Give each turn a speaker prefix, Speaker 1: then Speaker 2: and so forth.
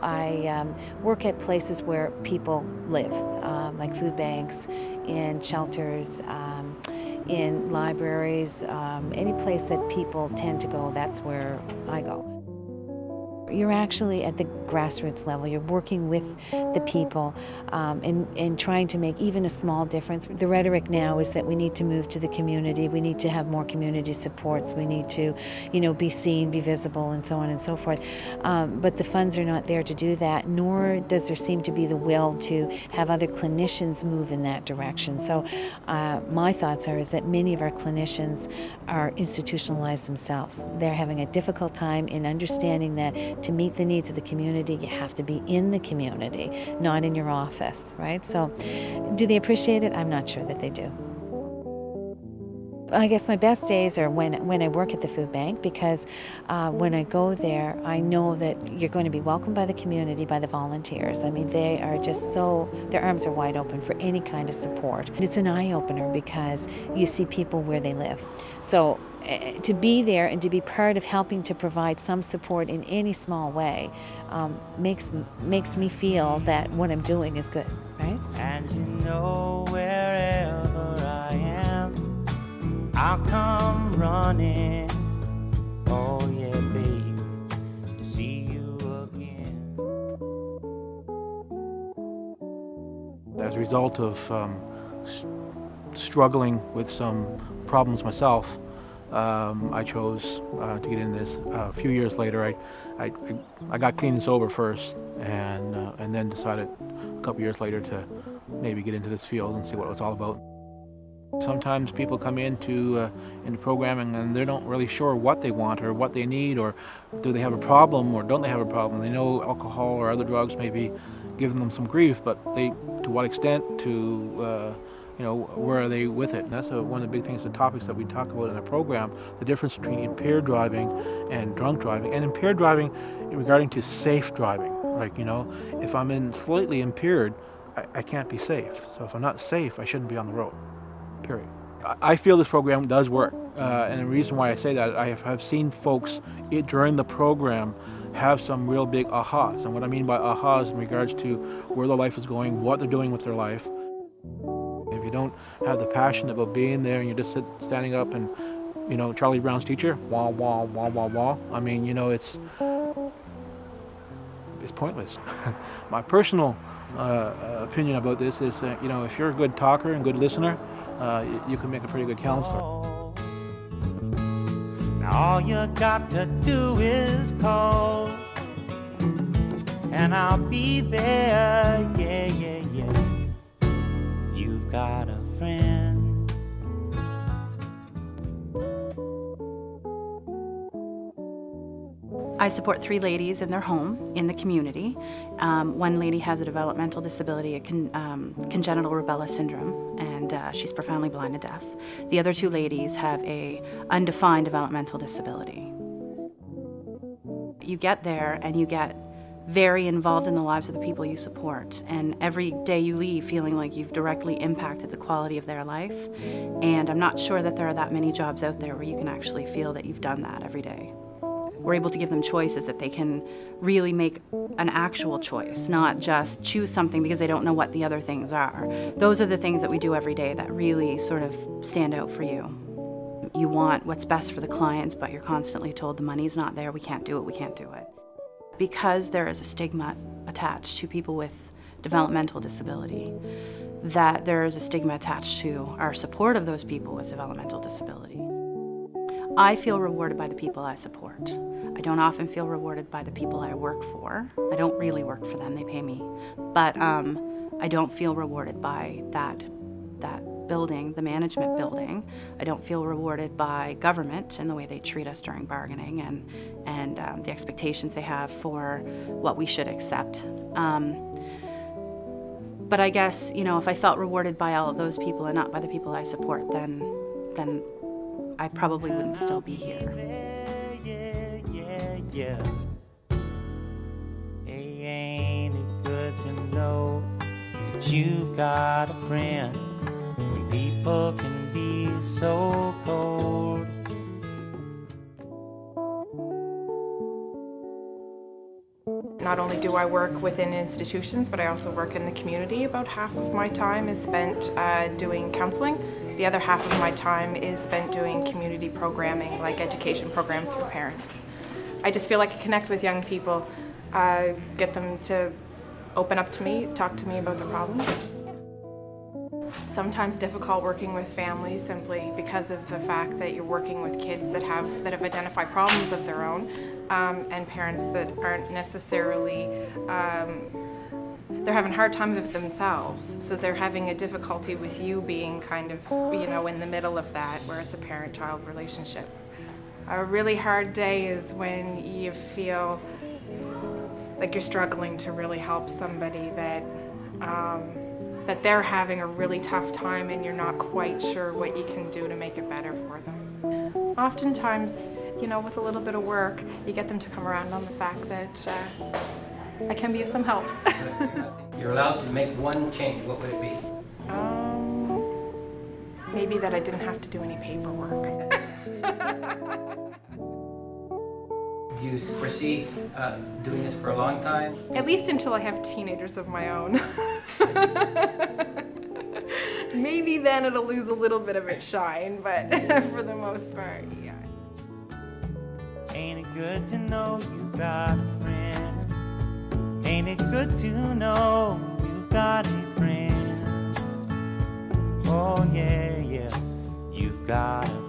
Speaker 1: I work at places where people live, like food banks, in shelters, in libraries, any place that people tend to go, that's where I go. You're actually at the grassroots level. You're working with the people and trying to make even a small difference. The rhetoric now is that we need to move to the community. We need to have more community supports. We need to, be seen, be visible, and so on and so forth. But the funds are not there to do that, nor does there seem to be the will to have other clinicians move in that direction. So my thoughts are is that many of our clinicians are institutionalized themselves. They're having a difficult time in understanding that to meet the needs of the community, you have to be in the community, not in your office, right? So do they appreciate it? I'm not sure that they do. I guess my best days are when I work at the food bank, because when I go there, I know that you're going to be welcomed by the community, by the volunteers. I mean, they are just their arms are wide open for any kind of support. It's an eye-opener because you see people where they live. So to be there and to be part of helping to provide some support in any small way makes me feel that what I'm doing is good, right?
Speaker 2: And wherever I am, I'll come running, oh yeah, babe, to see you again.
Speaker 3: As a result of struggling with some problems myself, I chose to get in this. A few years later, I got clean and sober first, and then decided a couple years later to maybe get into this field and see what it was all about. Sometimes people come into programming and they're not really sure what they want or what they need, or do they have a problem or don't they have a problem. They know alcohol or other drugs may be giving them some grief, but to what extent, where are they with it? And that's one of the big things, the topics that we talk about in the program, the difference between impaired driving and drunk driving. And impaired driving regarding to safe driving. Like, if I'm slightly impaired, I can't be safe. So if I'm not safe, I shouldn't be on the road, period. I feel this program does work. And the reason why I say that, I have seen folks during the program have some real big ahas. And what I mean by ahas in regards to where their life is going, what they're doing with their life. If you don't have the passion about being there and you're just standing up and, Charlie Brown's teacher, wah, wah, wah, wah, wah, I mean, it's pointless. My personal opinion about this is, if you're a good talker and good listener, you can make a pretty good counselor.
Speaker 2: Now all you got to do is call, and I'll be there, yeah, yeah, yeah. You've got a friend.
Speaker 4: I support 3 ladies in their home, in the community. One lady has a developmental disability, a congenital rubella syndrome, and she's profoundly blind and deaf. The other 2 ladies have a undefined developmental disability. You get there and you get very involved in the lives of the people you support, and every day you leave feeling like you've directly impacted the quality of their life. And I'm not sure that there are that many jobs out there where you can actually feel that you've done that every day. We're able to give them choices that they can really make an actual choice, not just choose something because they don't know what the other things are. Those are the things that we do every day that really sort of stand out for you. You want what's best for the clients, but you're constantly told the money's not there, we can't do it, we can't do it. Because there is a stigma attached to people with developmental disability, that there is a stigma attached to our support of those people with developmental disability. I feel rewarded by the people I support. I don't often feel rewarded by the people I work for. I don't really work for them, they pay me. But I don't feel rewarded by that building, the management building. I don't feel rewarded by government and the way they treat us during bargaining and the expectations they have for what we should accept. But I guess, if I felt rewarded by all of those people and not by the people I support, then I probably wouldn't still be here.
Speaker 2: Yeah. Hey, ain't it good to know that you've got a friend when people can be so cold?
Speaker 5: not only do I work within institutions, but I also work in the community. About half of my time is spent doing counseling. The other half of my time is spent doing community programming, like education programs for parents. I just feel like I connect with young people, get them to open up to me, talk to me about their problems. Sometimes difficult working with families simply because of the fact that you're working with kids that have identified problems of their own, and parents that aren't necessarily, they're having a hard time with themselves, so they're having a difficulty with you being kind of, you know, in the middle of that, where it's a parent-child relationship. A really hard day is when you feel like you're struggling to really help somebody that that they're having a really tough time and you're not quite sure what you can do to make it better for them. Oftentimes, you know, with a little bit of work, you get them to come around on the fact that I can be of some help.
Speaker 6: You're allowed to make one change. What would it be?
Speaker 5: Maybe that I didn't have to do any paperwork.
Speaker 6: Do you foresee doing this for a long time?
Speaker 5: At least until I have teenagers of my own. Maybe then it'll lose a little bit of its shine, but for the most part, yeah.
Speaker 2: Ain't it good to know you got a friend? Ain't it good to know you've got a friend? Oh yeah, yeah, you've got a